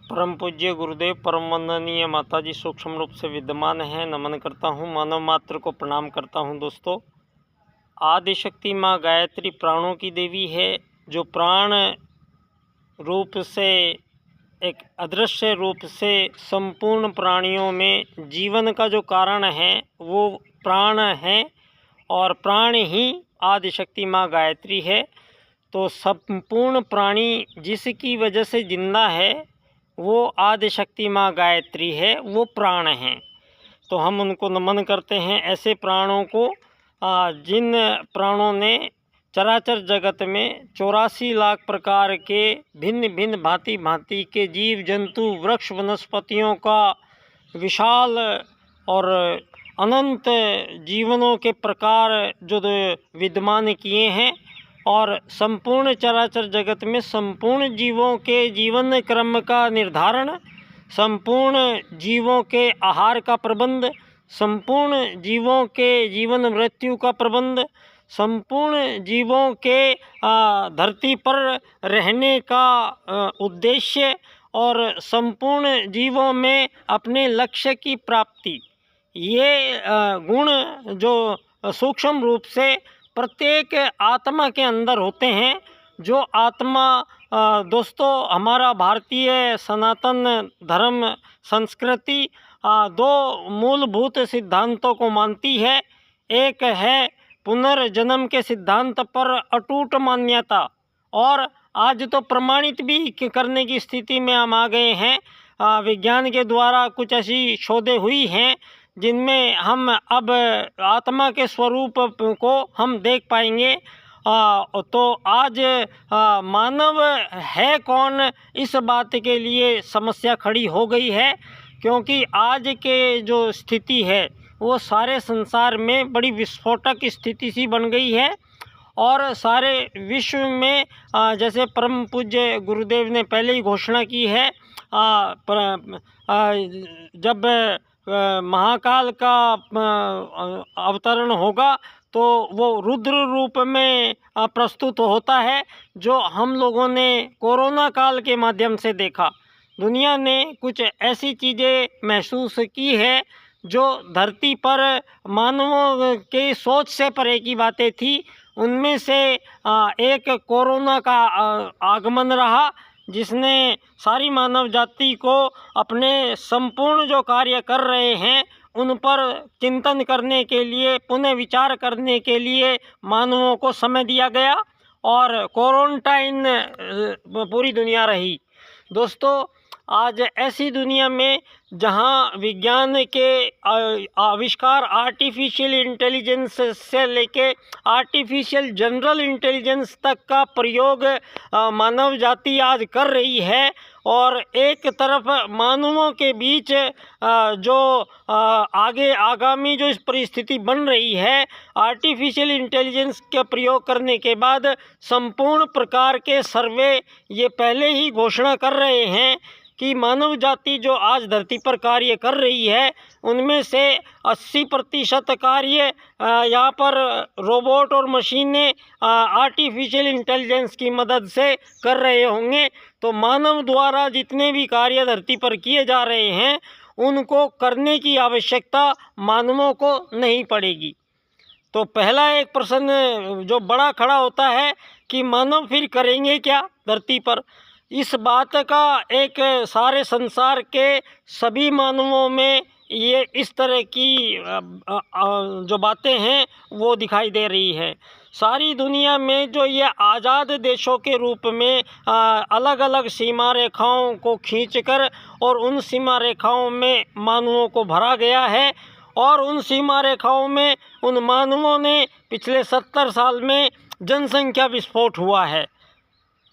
परम पूज्य गुरुदेव परम वंदनीय माताजी सूक्ष्म रूप से विद्यमान है। नमन करता हूँ, मानव मात्र को प्रणाम करता हूँ। दोस्तों, आदिशक्ति माँ गायत्री प्राणों की देवी है, जो प्राण रूप से एक अदृश्य रूप से संपूर्ण प्राणियों में जीवन का जो कारण है वो प्राण है, और प्राण ही आदिशक्ति माँ गायत्री है। तो संपूर्ण प्राणी जिसकी वजह से जिंदा है वो आदिशक्ति माँ गायत्री है, वो प्राण हैं। तो हम उनको नमन करते हैं, ऐसे प्राणों को जिन प्राणों ने चराचर जगत में 84 लाख प्रकार के भिन्न भिन्न भांति भांति के जीव जंतु वृक्ष वनस्पतियों का विशाल और अनंत जीवनों के प्रकार जो विद्यमान किए हैं, और संपूर्ण चराचर जगत में संपूर्ण जीवों के जीवन क्रम का निर्धारण, संपूर्ण जीवों के आहार का प्रबंध, संपूर्ण जीवों के जीवन मृत्यु का प्रबंध, संपूर्ण जीवों के धरती पर रहने का उद्देश्य, और संपूर्ण जीवों में अपने लक्ष्य की प्राप्ति, ये गुण जो सूक्ष्म रूप से प्रत्येक आत्मा के अंदर होते हैं। जो आत्मा दोस्तों हमारा भारतीय सनातन धर्म संस्कृति दो मूलभूत सिद्धांतों को मानती है। एक है पुनर्जन्म के सिद्धांत पर अटूट मान्यता, और आज तो प्रमाणित भी करने की स्थिति में हम आ गए हैं। विज्ञान के द्वारा कुछ ऐसी शोधें हुई हैं जिनमें हम अब आत्मा के स्वरूप को हम देख पाएंगे। तो आज मानव है कौन, इस बात के लिए समस्या खड़ी हो गई है, क्योंकि आज के जो स्थिति है वो सारे संसार में बड़ी विस्फोटक स्थिति सी बन गई है। और सारे विश्व में जैसे परम पूज्य गुरुदेव ने पहले ही घोषणा की है, जब महाकाल का अवतरण होगा तो वो रुद्र रूप में प्रस्तुत होता है, जो हम लोगों ने कोरोना काल के माध्यम से देखा। दुनिया ने कुछ ऐसी चीज़ें महसूस की है जो धरती पर मानवों के सोच से परे की बातें थी। उनमें से एक कोरोना का आगमन रहा, जिसने सारी मानव जाति को अपने संपूर्ण जो कार्य कर रहे हैं उन पर चिंतन करने के लिए, पुनः विचार करने के लिए मानवों को समय दिया गया, और क्वारंटाइन पूरी दुनिया रही। दोस्तों, आज ऐसी दुनिया में जहां विज्ञान के आविष्कार आर्टिफिशियल इंटेलिजेंस से लेके आर्टिफिशियल जनरल इंटेलिजेंस तक का प्रयोग मानव जाति आज कर रही है, और एक तरफ मानवों के बीच जो आगे आगामी जो इस परिस्थिति बन रही है, आर्टिफिशियल इंटेलिजेंस का प्रयोग करने के बाद संपूर्ण प्रकार के सर्वे ये पहले ही घोषणा कर रहे हैं कि मानव जाति जो आज धरती पर कार्य कर रही है उनमें से 80% कार्य यहाँ पर रोबोट और मशीनें आर्टिफिशियल इंटेलिजेंस की मदद से कर रहे होंगे। तो मानव द्वारा जितने भी कार्य धरती पर किए जा रहे हैं उनको करने की आवश्यकता मानवों को नहीं पड़ेगी। तो पहला एक प्रश्न जो बड़ा खड़ा होता है कि मानव फिर करेंगे क्या धरती पर। इस बात का एक सारे संसार के सभी मानवों में ये इस तरह की जो बातें हैं वो दिखाई दे रही है। सारी दुनिया में जो ये आज़ाद देशों के रूप में अलग अलग सीमा रेखाओं को खींचकर और उन सीमा रेखाओं में मानवों को भरा गया है, और उन सीमा रेखाओं में उन मानवों ने पिछले 70 साल में जनसंख्या विस्फोट हुआ है।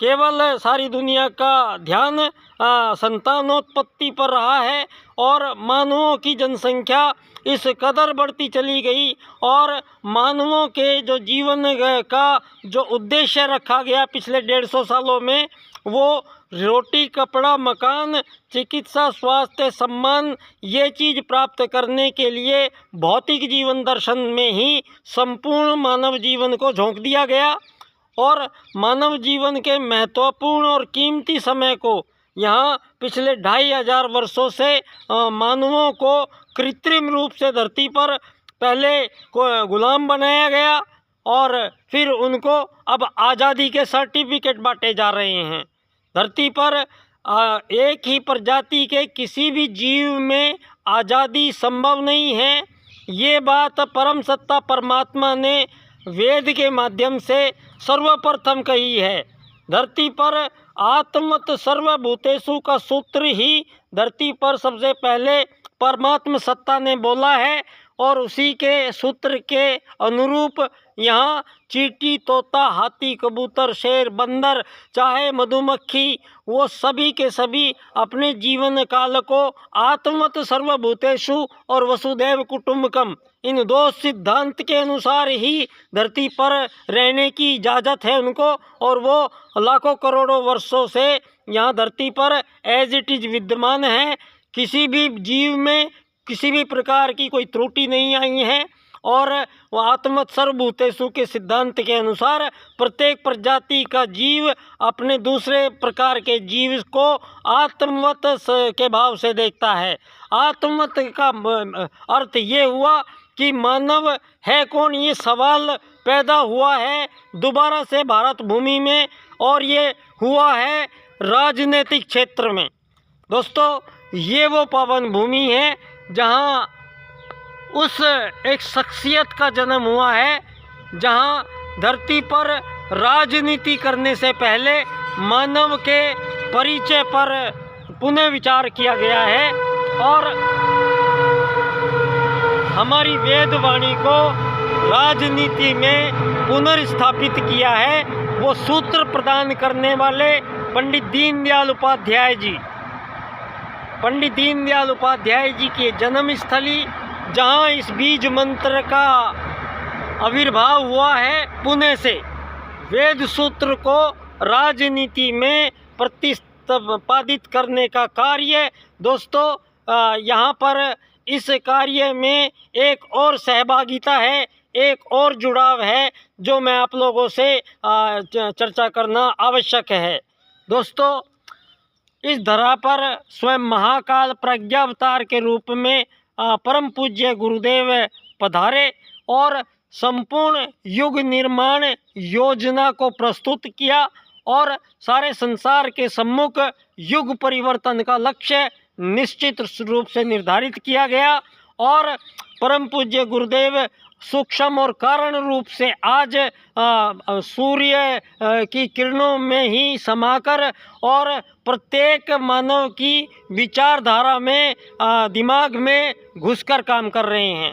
केवल सारी दुनिया का ध्यान संतानोत्पत्ति पर रहा है, और मानवों की जनसंख्या इस कदर बढ़ती चली गई, और मानवों के जो जीवन का जो उद्देश्य रखा गया पिछले 150 सालों में, वो रोटी कपड़ा मकान चिकित्सा स्वास्थ्य सम्मान ये चीज़ प्राप्त करने के लिए भौतिक जीवन दर्शन में ही संपूर्ण मानव जीवन को झोंक दिया गया, और मानव जीवन के महत्वपूर्ण और कीमती समय को यहाँ पिछले 2500 वर्षों से मानवों को कृत्रिम रूप से धरती पर पहले गुलाम बनाया गया और फिर उनको अब आज़ादी के सर्टिफिकेट बांटे जा रहे हैं। धरती पर एक ही प्रजाति के किसी भी जीव में आज़ादी संभव नहीं है। ये बात परम सत्ता परमात्मा ने वेद के माध्यम से सर्वप्रथम कही है। धरती पर आत्मत सर्वभूतेषु का सूत्र ही धरती पर सबसे पहले परमात्मा सत्ता ने बोला है और उसी के सूत्र के अनुरूप यहाँ चींटी, तोता, हाथी, कबूतर, शेर, बंदर, चाहे मधुमक्खी, वो सभी के सभी अपने जीवन काल को आत्मत सर्वभूतेषु और वसुधैव कुटुंबकम इन दो सिद्धांत के अनुसार ही धरती पर रहने की इजाज़त है उनको, और वो लाखों करोड़ों वर्षों से यहाँ धरती पर एज इट इज़ विद्यमान है। किसी भी जीव में किसी भी प्रकार की कोई त्रुटि नहीं आई है और वह आत्मत सर्वभूतेषु के सिद्धांत के अनुसार प्रत्येक प्रजाति का जीव अपने दूसरे प्रकार के जीव को आत्मवत के भाव से देखता है। आत्मवत का अर्थ ये हुआ कि मानव है कौन, ये सवाल पैदा हुआ है दोबारा से भारत भूमि में, और ये हुआ है राजनीतिक क्षेत्र में। दोस्तों, ये वो पावन भूमि है जहाँ उस एक शख्सियत का जन्म हुआ है, जहाँ धरती पर राजनीति करने से पहले मानव के परिचय पर पुनः विचार किया गया है और हमारी वेदवाणी को राजनीति में पुनर्स्थापित किया है वो सूत्र प्रदान करने वाले पंडित दीनदयाल उपाध्याय जी। पंडित दीनदयाल उपाध्याय जी की जन्मस्थली जहाँ इस बीज मंत्र का आविर्भाव हुआ है, पुणे से वेद सूत्र को राजनीति में प्रतिपादित करने का कार्य, दोस्तों यहाँ पर इस कार्य में एक और सहभागिता है, एक और जुड़ाव है जो मैं आप लोगों से चर्चा करना आवश्यक है। दोस्तों, इस धरा पर स्वयं महाकाल प्रज्ञावतार के रूप में परम पूज्य गुरुदेव पधारे और संपूर्ण युग निर्माण योजना को प्रस्तुत किया और सारे संसार के सम्मुख युग परिवर्तन का लक्ष्य निश्चित रूप से निर्धारित किया गया और परम पूज्य गुरुदेव सूक्ष्म और कारण रूप से आज सूर्य की किरणों में ही समाकर और प्रत्येक मानव की विचारधारा में दिमाग में घुसकर काम कर रहे हैं।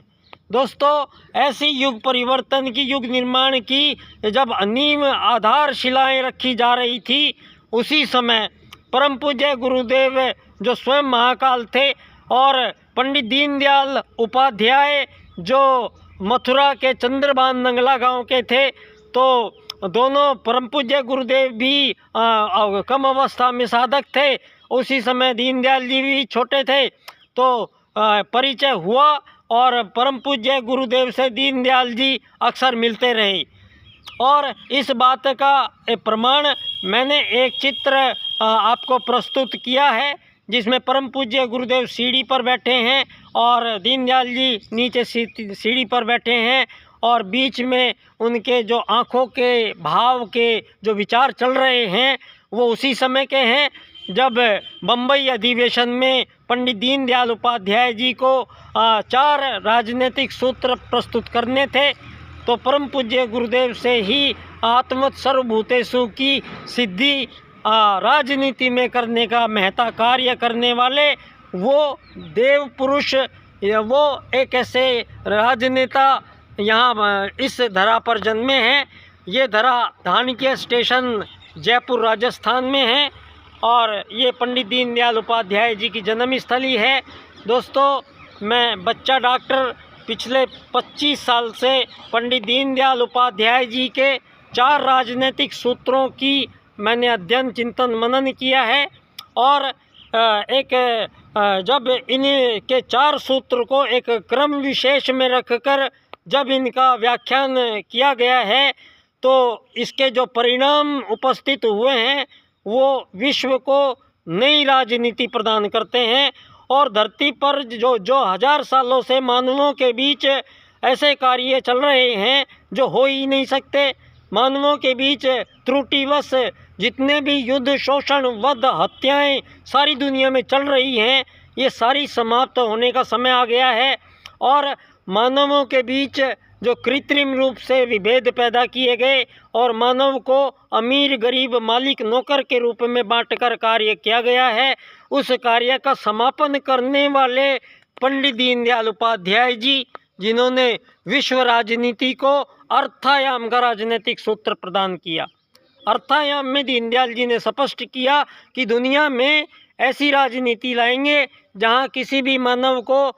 दोस्तों, ऐसी युग परिवर्तन की, युग निर्माण की जब नींव आधारशिलाएं रखी जा रही थी, उसी समय परम पूज्य गुरुदेव जो स्वयं महाकाल थे और पंडित दीनदयाल उपाध्याय जो मथुरा के चंद्रभान नंगला गांव के थे, तो दोनों परम पूज्य गुरुदेव भी कम अवस्था में साधक थे। उसी समय दीनदयाल जी भी छोटे थे, तो परिचय हुआ और परम पूज्य गुरुदेव से दीनदयाल जी अक्सर मिलते रहे। और इस बात का प्रमाण मैंने एक चित्र आपको प्रस्तुत किया है, जिसमें परम पूज्य गुरुदेव सीढ़ी पर बैठे हैं और दीनदयाल जी नीचे सीढ़ी पर बैठे हैं और बीच में उनके जो आँखों के भाव के जो विचार चल रहे हैं वो उसी समय के हैं जब बम्बई अधिवेशन में पंडित दीनदयाल उपाध्याय जी को 4 राजनीतिक सूत्र प्रस्तुत करने थे। तो परम पूज्य गुरुदेव से ही आत्मत सर्वभूतेषु की सिद्धि राजनीति में करने का महता कार्य करने वाले वो देव पुरुष, वो एक ऐसे राजनेता यहाँ इस धरा पर जन्मे हैं। ये धरा धानक्य स्टेशन जयपुर राजस्थान में है और ये पंडित दीनदयाल उपाध्याय जी की जन्मस्थली है। दोस्तों, मैं बच्चा डॉक्टर पिछले 25 साल से पंडित दीनदयाल उपाध्याय जी के 4 राजनीतिक सूत्रों की मैंने अध्ययन चिंतन मनन किया है और जब इनके 4 सूत्र को एक क्रम विशेष में रखकर जब इनका व्याख्यान किया गया है तो इसके जो परिणाम उपस्थित हुए हैं वो विश्व को नई राजनीति प्रदान करते हैं। और धरती पर जो जो हजार सालों से मानवों के बीच ऐसे कार्य चल रहे हैं जो हो ही नहीं सकते। मानवों के बीच त्रुटिवश जितने भी युद्ध, शोषण, वध, हत्याएं सारी दुनिया में चल रही हैं, ये सारी समाप्त होने का समय आ गया है। और मानवों के बीच जो कृत्रिम रूप से विभेद पैदा किए गए और मानव को अमीर, गरीब, मालिक, नौकर के रूप में बांटकर कार्य किया गया है, उस कार्य का समापन करने वाले पंडित दीनदयाल उपाध्याय जी, जिन्होंने विश्व राजनीति को अर्थायाम का राजनीतिक सूत्र प्रदान किया। अर्थायाम में दीनदयाल जी ने स्पष्ट किया कि दुनिया में ऐसी राजनीति लाएंगे जहां किसी भी मानव को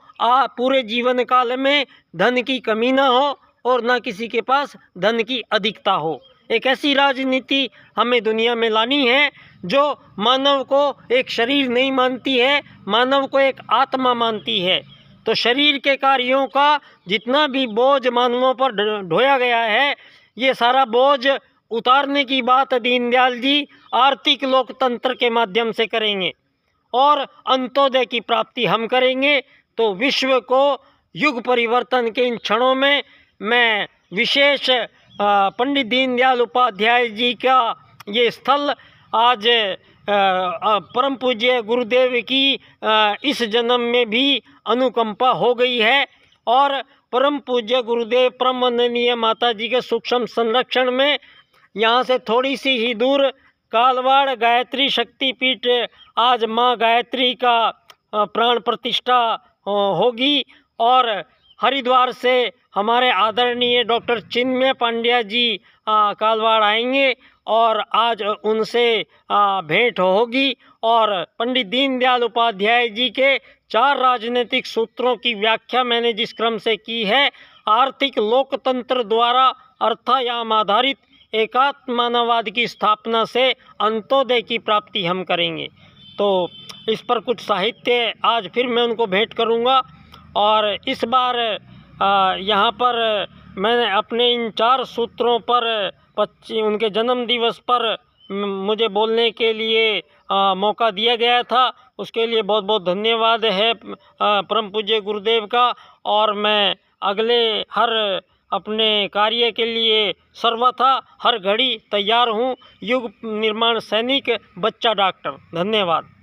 पूरे जीवन काल में धन की कमी ना हो और ना किसी के पास धन की अधिकता हो। एक ऐसी राजनीति हमें दुनिया में लानी है जो मानव को एक शरीर नहीं मानती है, मानव को एक आत्मा मानती है। तो शरीर के कार्यों का जितना भी बोझ मानवों पर ढोया गया है, ये सारा बोझ उतारने की बात दीनदयाल जी आर्थिक लोकतंत्र के माध्यम से करेंगे और अंत्योदय की प्राप्ति हम करेंगे। तो विश्व को युग परिवर्तन के इन क्षणों में मैं विशेष पंडित दीनदयाल उपाध्याय जी का ये स्थल आज परम पूज्य गुरुदेव की इस जन्म में भी अनुकंपा हो गई है और परम पूज्य गुरुदेव परम वंदनीय माता जी के सूक्ष्म संरक्षण में यहाँ से थोड़ी सी ही दूर कालवाड़ गायत्री शक्तिपीठ आज माँ गायत्री का प्राण प्रतिष्ठा होगी। और हरिद्वार से हमारे आदरणीय डॉक्टर चिन्मय पांड्या जी कालवाड़ आएंगे और आज उनसे भेंट होगी और पंडित दीनदयाल उपाध्याय जी के 4 राजनीतिक सूत्रों की व्याख्या मैंने जिस क्रम से की है, आर्थिक लोकतंत्र द्वारा अर्थायाम आधारित एकात्म मानववाद की स्थापना से अंत्योदय की प्राप्ति हम करेंगे। तो इस पर कुछ साहित्य आज फिर मैं उनको भेंट करूंगा। और इस बार यहाँ पर मैंने अपने इन 4 सूत्रों पर उनके जन्म दिवस पर मुझे बोलने के लिए मौका दिया गया था, उसके लिए बहुत बहुत धन्यवाद है परम पूज्य गुरुदेव का। और मैं अगले हर अपने कार्य के लिए सर्वथा हर घड़ी तैयार हूँ। युग निर्माण सैनिक, बच्चा डॉक्टर। धन्यवाद।